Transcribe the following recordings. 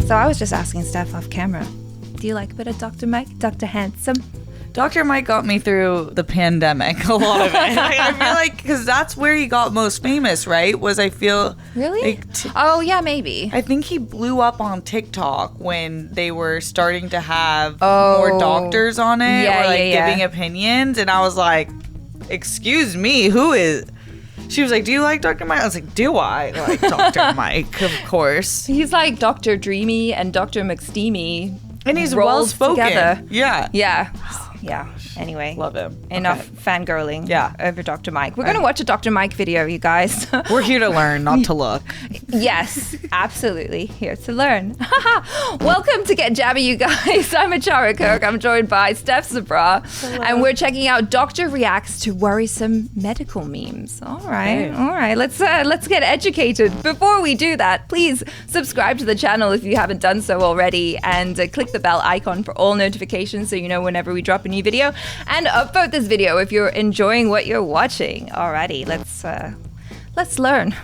So I was just asking Steph off camera, do you like a bit of Dr. Mike, Dr. Handsome? Dr. Mike got me through the pandemic, a lot of it. I feel like, because that's where he got most famous, right? Really? Oh, yeah, maybe. I think he blew up on TikTok when they were starting to have more doctors on it, giving opinions. And I was like, excuse me, who is... She was like, do you like Dr. Mike? I was like, do I like Dr. Mike? Of course. He's like Dr. Dreamy and Dr. McSteamy. And he's well-spoken. Together. Yeah. Yeah. Yeah. Anyway. Love him. Enough fangirling over Dr. Mike. We're going to watch a Dr. Mike video, you guys. We're here to learn, not to look. Yes, absolutely. Here to learn. Welcome to Get Jaby, you guys. I'm ACHARA KIRK. I'm joined by STEPH SABRAW. And we're checking out Doctor Reacts to Worrisome Medical Memes. All right. All right. Let's get educated. Before we do that, please subscribe to the channel if you haven't done so already. And click the bell icon for all notifications so you know whenever we drop a new video. And upvote this video if you're enjoying what you're watching. Alrighty, let's learn.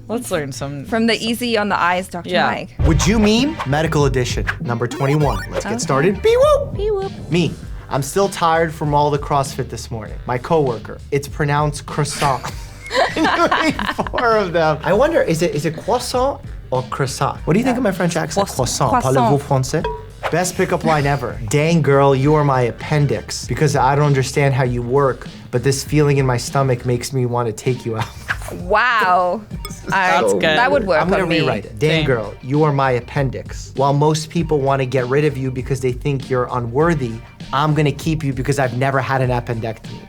Let's learn some from the easy on the eyes, Dr. Mike. Would you meme? Medical edition, number 21. Let's get started. Bee-whoop! Bee-whoop. Me. I'm still tired from all the CrossFit this morning. My coworker. It's pronounced croissant. I need 4 of them. I wonder, is it croissant or croissant? What do you think of my French accent? Croissant. Parlez-vous français? Best pickup line ever. Dang girl, you are my appendix. Because I don't understand how you work, but this feeling in my stomach makes me want to take you out. Wow. That's good. That would work I'm gonna on me. rewrite it. Dang girl, you are my appendix. While most people want to get rid of you because they think you're unworthy, I'm gonna keep you because I've never had an appendectomy.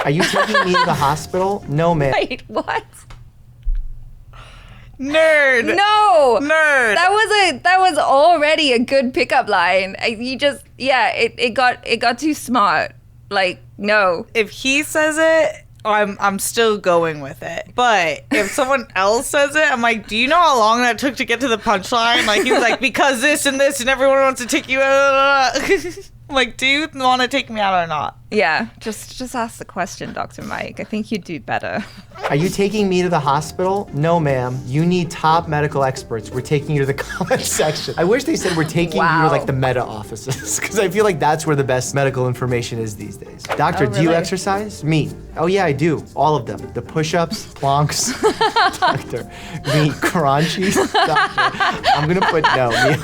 Are you taking me to the hospital? No, man. Wait, what? Nerd. No. Nerd. That was already a good pickup line. It got too smart. Like, no. If he says it, I'm still going with it. But if someone else says it, I'm like, do you know how long that took to get to the punchline? Like, he was like, because this and this and everyone wants to take you out. I'm like, do you want to take me out or not? Yeah, just ask the question, Dr. Mike. I think you'd do better. Are you taking me to the hospital? No, ma'am. You need top medical experts. We're taking you to the comment section. I wish they said we're taking you to like the meta offices, because I feel like that's where the best medical information is these days. Doctor, do you exercise? Me. Oh yeah, I do. All of them. The push-ups, planks. Doctor. Me, crunchies. Doctor. I'm gonna put no. Me.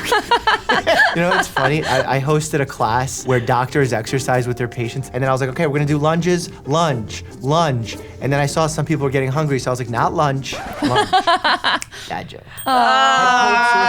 You know what's funny? I hosted a class where doctors exercise with their patients. And then I was like, okay, we're gonna do lunges, lunge, lunge. And then I saw some people were getting hungry, so I was like, not lunge, lunge. Bad joke. Anything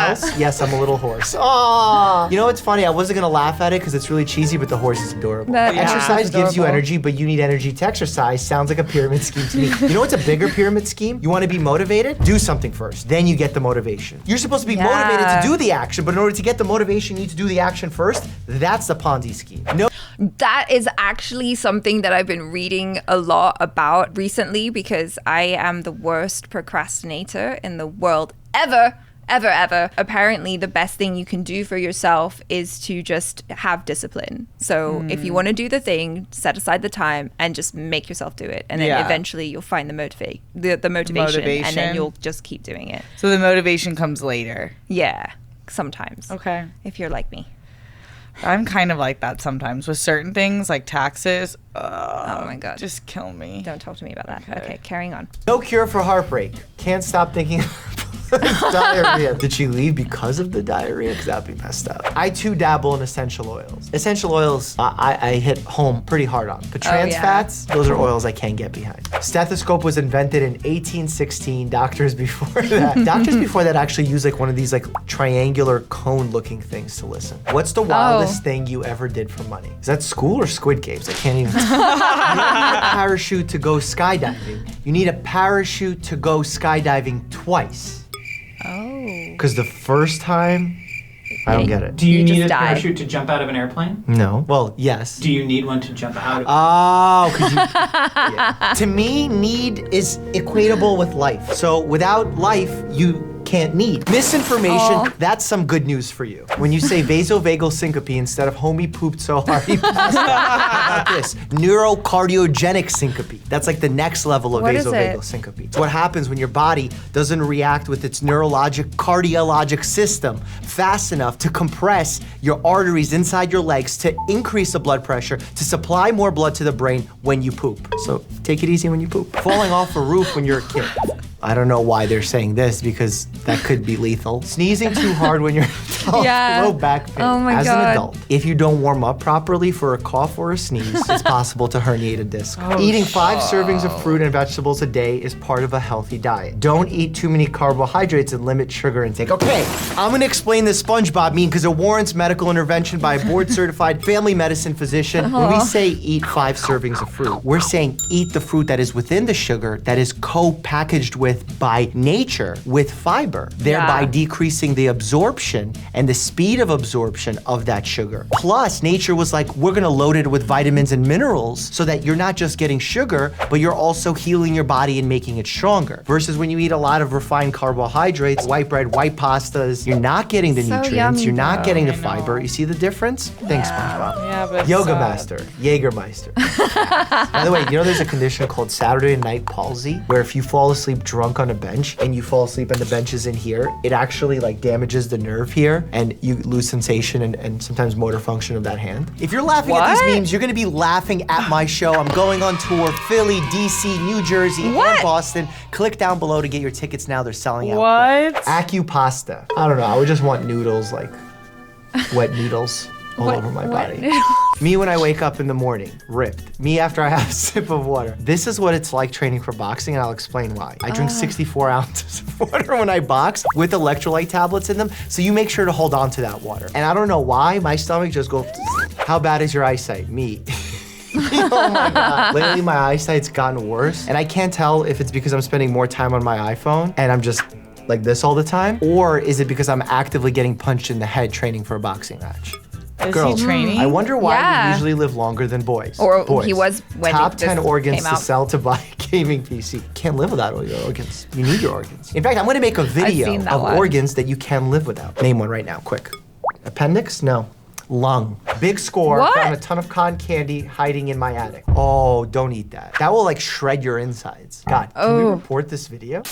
else? Yes, I'm a little hoarse. Aww. You know what's funny? I wasn't gonna laugh at it because it's really cheesy, but the horse is adorable. Exercise gives you energy, but you need energy to exercise. Sounds like a pyramid scheme to me. You know what's a bigger pyramid scheme? You wanna be motivated? Do something first, then you get the motivation. You're supposed to be motivated to do the action, but in order to get the motivation, you need to do the action first. That's the Ponzi scheme. No. That is actually something that I've been reading a lot about recently because I am the worst procrastinator in the world ever. Apparently, the best thing you can do for yourself is to just have discipline. So if you want to do the thing, set aside the time and just make yourself do it. And then eventually you'll find the motivation, and then you'll just keep doing it. So the motivation comes later. Yeah, sometimes. Okay. If you're like me. I'm kind of like that sometimes with certain things like taxes. Oh my God. Just kill me. Don't talk to me about that. Okay, carrying on. No cure for heartbreak. Can't stop thinking diarrhea. Did she leave because of the diarrhea? Because that'd be messed up. I too dabble in essential oils. Essential oils, I hit home pretty hard on. But trans fats, those are oils I can't get behind. Stethoscope was invented in 1816. Doctors before that actually used like one of these like triangular cone looking things to listen. What's the wildest thing you ever did for money? Is that school or Squid Games? I can't even tell. You don't need a parachute to go skydiving. You need a parachute to go skydiving twice. Oh. Because the first time, I don't get it. Do you need a parachute to jump out of an airplane? No. Well, yes. Do you need one to jump out of? Oh, because you. To me, need is equatable with life. So without life, you can't need. Misinformation, that's some good news for you. When you say vasovagal syncope instead of homie pooped so hard he passed out. How about this? Neurocardiogenic syncope. That's like the next level of vasovagal syncope. It's what happens when your body doesn't react with its cardiologic system fast enough to compress your arteries inside your legs to increase the blood pressure, to supply more blood to the brain when you poop. So take it easy when you poop. Falling off a roof when you're a kid. I don't know why they're saying this because that could be lethal. Sneezing too hard when you're an adult, low back pain. Oh my As God. an adult, if you don't warm up properly for a cough or a sneeze, it's possible to herniate a disc. Eating 5 servings of fruit and vegetables a day is part of a healthy diet. Don't eat too many carbohydrates and limit sugar intake. Okay, I'm gonna explain this SpongeBob meme because it warrants medical intervention by a board-certified family medicine physician. When we say eat 5 servings of fruit, we're saying eat the fruit that is within the sugar that is co-packaged with by nature with fiber, thereby decreasing the absorption and the speed of absorption of that sugar. Plus, nature was like, we're gonna load it with vitamins and minerals so that you're not just getting sugar, but you're also healing your body and making it stronger. Versus when you eat a lot of refined carbohydrates, white bread, white pastas, you're not getting the nutrients, yummy, you're not though. getting the fiber. You see the difference? Thanks, SpongeBob. Yeah, but Yoga master, Jägermeister. By the way, you know there's a condition called Saturday night palsy, where if you fall asleep drunk on a bench and you fall asleep and the bench is in here, it actually like damages the nerve here and you lose sensation and sometimes motor function of that hand. If you're laughing at these memes, you're gonna be laughing at my show. I'm going on tour, Philly, DC, New Jersey, and Boston. Click down below to get your tickets now. They're selling out. What? Acupasta. I don't know, I would just want noodles, like wet noodles all over my body. Me when I wake up in the morning, ripped. Me after I have a sip of water. This is what it's like training for boxing, and I'll explain why. I drink 64 ounces of water when I box with electrolyte tablets in them, so you make sure to hold on to that water. And I don't know why, my stomach just goes, how bad is your eyesight? Me. Oh my God. Lately my eyesight's gotten worse, and I can't tell if it's because I'm spending more time on my iPhone and I'm just like this all the time, or is it because I'm actively getting punched in the head training for a boxing match? Is he training? I wonder why we usually live longer than boys. Or boys. he was when Top 10 organs came to out. sell to buy a gaming PC. Can't live without all your organs. You need your organs. In fact, I'm gonna make a video seen that of one. organs that you can live without. Name one right now, quick. Appendix? No. Lung. Big score. What? Found a ton of cotton candy hiding in my attic. Oh, don't eat that. That will like shred your insides. God, can we report this video?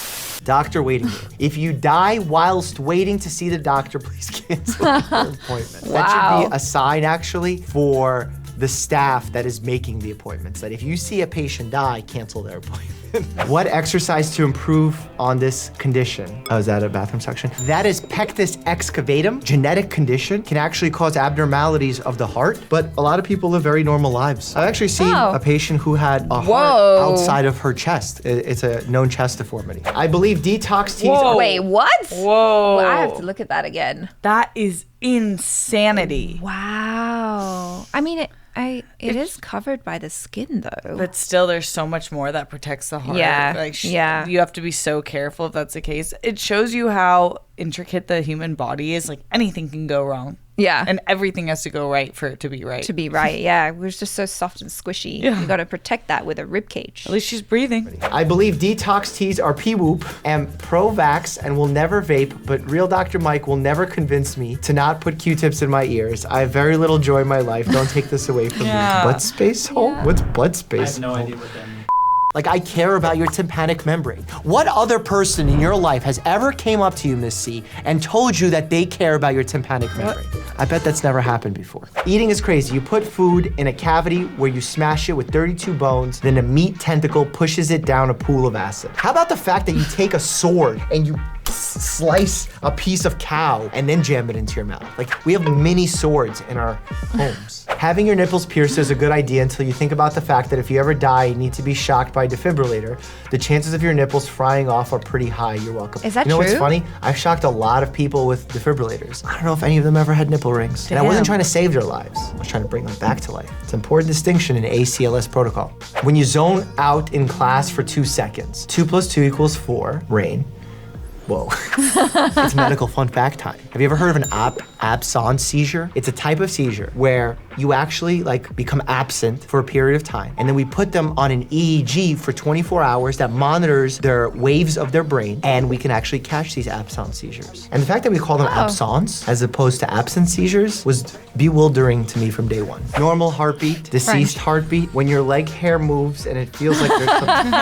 Doctor waiting room. If you die whilst waiting to see the doctor, please cancel your appointment. That should be a sign actually for the staff that is making the appointments, that if you see a patient die, cancel their appointment. What exercise to improve on this condition? Oh, is that a bathroom section? That is pectus excavatum. Genetic condition can actually cause abnormalities of the heart, but a lot of people live very normal lives. I've actually seen a patient who had a heart outside of her chest. It's a known chest deformity. I believe detox teas are- Wait, what? Whoa. Well, I have to look at that again. That is insanity. Wow. I mean, it is covered by the skin though. But still, there's so much more that protects the heart. Yeah, Like, yeah. You have to be so careful if that's the case. It shows you how intricate the human body is. Like, anything can go wrong. Yeah. And everything has to go right for it to be right. To be right, yeah. We're just so soft and squishy. Yeah. You got to protect that with a rib cage. At least she's breathing. I believe detox teas are pee-whoop and pro-vax and will never vape, but real Dr. Mike will never convince me to not put Q-tips in my ears. I have very little joy in my life. Don't take this away from me. Butt space hole? What's butt I space have no hole? idea what that means. Like, I care about your tympanic membrane. What other person in your life has ever came up to you, Miss C, and told you that they care about your tympanic membrane? I bet that's never happened before. Eating is crazy. You put food in a cavity where you smash it with 32 bones, then a meat tentacle pushes it down a pool of acid. How about the fact that you take a sword and you slice a piece of cow and then jam it into your mouth? Like, we have mini swords in our homes. Having your nipples pierced is a good idea until you think about the fact that if you ever die and need to be shocked by a defibrillator, the chances of your nipples frying off are pretty high. You're welcome. Is that You know what's true? funny? I've shocked a lot of people with defibrillators. I don't know if any of them ever had nipple rings. And I wasn't trying to save their lives. I was trying to bring them back to life. It's an important distinction in ACLS protocol. When you zone out in class for 2 seconds, 2 + 2 = 4, rain. Whoa. It's medical fun fact time. Have you ever heard of an absence seizure? It's a type of seizure where you actually like become absent for a period of time. And then we put them on an EEG for 24 hours that monitors their waves of their brain, and we can actually catch these absence seizures. And the fact that we call them absence as opposed to absent seizures was bewildering to me from day one. Normal heartbeat, deceased heartbeat, when your leg hair moves and it feels like there's something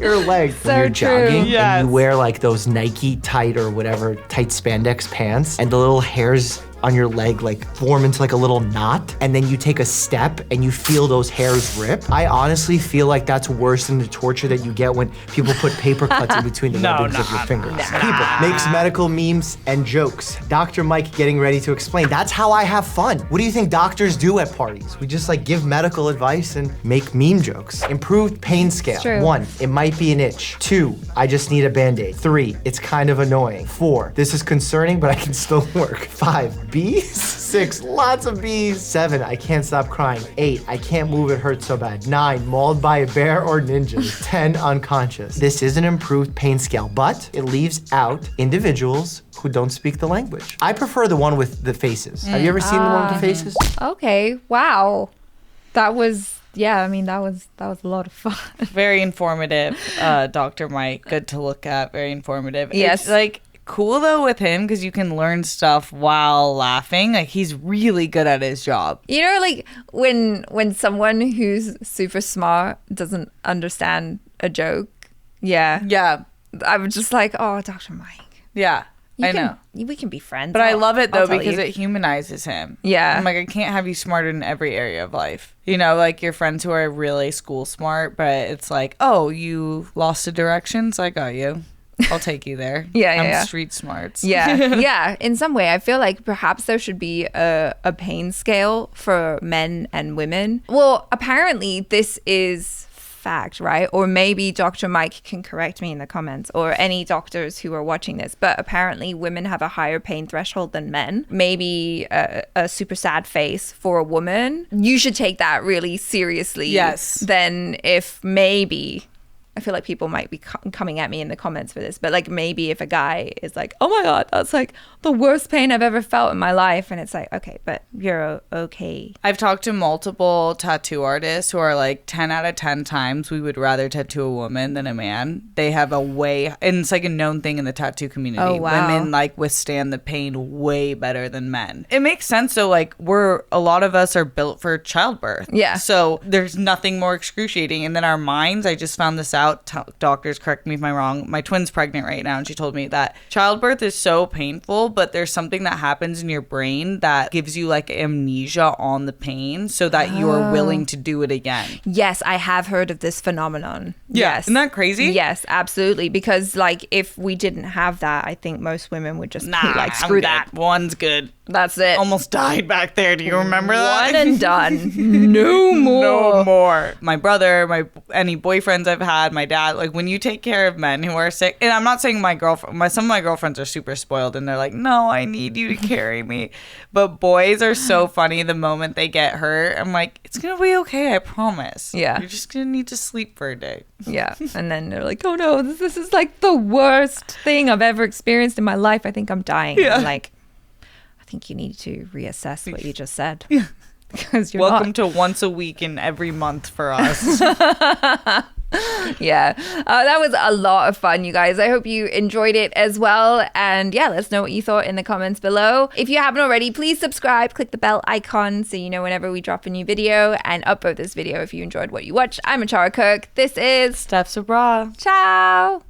your leg when you're jogging and you wear like those Nike tight or whatever tight spandex pants and the little hairs on your leg like form into like a little knot, and then you take a step and you feel those hairs rip. I honestly feel like that's worse than the torture that you get when people put paper cuts in between the nubbins of your fingers. People makes medical memes and jokes. Dr. Mike getting ready to explain. That's how I have fun. What do you think doctors do at parties? We just like give medical advice and make meme jokes. Improved pain scale. 1, it might be an itch. 2, I just need a Band-Aid. 3, it's kind of annoying. 4, this is concerning, but I can still work. 5, B's. 6, lots of B's. 7, I can't stop crying. 8, I can't move, it hurts so bad. 9, mauled by a bear or ninjas. 10, unconscious. This is an improved pain scale, but it leaves out individuals who don't speak the language. I prefer the one with the faces. Have you ever seen the one with the faces? Okay, wow. That was, that was a lot of fun. Very informative, Dr. Mike. Good to look at, very informative. Yes. It's like, cool though with him because you can learn stuff while laughing. Like he's really good at his job. You know, like when someone who's super smart doesn't understand a joke. Yeah. I'm just like, oh, Dr. Mike. Yeah. I know. We can be friends. But I love it though because it humanizes him. Yeah. I'm like, I can't have you smarter in every area of life. You know, like your friends who are really school smart, but it's like, oh, you lost the directions? I got you. I'll take you there. I'm street smarts. Yeah. In some way, I feel like perhaps there should be a pain scale for men and women. Well, apparently this is fact, right? Or maybe Dr. Mike can correct me in the comments, or any doctors who are watching this, but apparently women have a higher pain threshold than men. Maybe a super sad face for a woman, you should take that really seriously. Than if maybe, I feel like people might be coming at me in the comments for this, but like maybe if a guy is like, oh my God, that's like the worst pain I've ever felt in my life. And it's like, okay, but you're okay. I've talked to multiple tattoo artists who are like 10 out of 10 times we would rather tattoo a woman than a man. They have and it's like a known thing in the tattoo community. Oh, wow. Women like withstand the pain way better than men. It makes sense though, like a lot of us are built for childbirth. Yeah. So there's nothing more excruciating. And then our minds, I just found this out. Doctors, correct me if I'm wrong. My twin's pregnant right now, and she told me that childbirth is so painful, but there's something that happens in your brain that gives you like amnesia on the pain so that you're willing to do it again. Yes, I have heard of this phenomenon. Yeah. Yes. Isn't that crazy? Yes, absolutely. Because like if we didn't have that, I think most women would just be like, screw that. One's good. That's it. Almost died back there. Do you remember that? One and done. No more. No more. My brother, any boyfriends I've had, my dad, like when you take care of men who are sick, and I'm not saying some of my girlfriends are super spoiled and they're like, no, I need you to carry me. But boys are so funny the moment they get hurt. I'm like, it's going to be okay, I promise. Yeah. You're just going to need to sleep for a day. Yeah. And then they're like, oh no, this is like the worst thing I've ever experienced in my life. I think I'm dying. Yeah. I'm like, I think you need to reassess what you just said. Yeah. Because you're Welcome to once a week and every month for us. Yeah. That was a lot of fun, you guys. I hope you enjoyed it as well. And yeah, let us know what you thought in the comments below. If you haven't already, please subscribe, click the bell icon so you know whenever we drop a new video, and upvote this video if you enjoyed what you watched. I'm ACHARA KIRK. This is STEPH SABRAW. Ciao.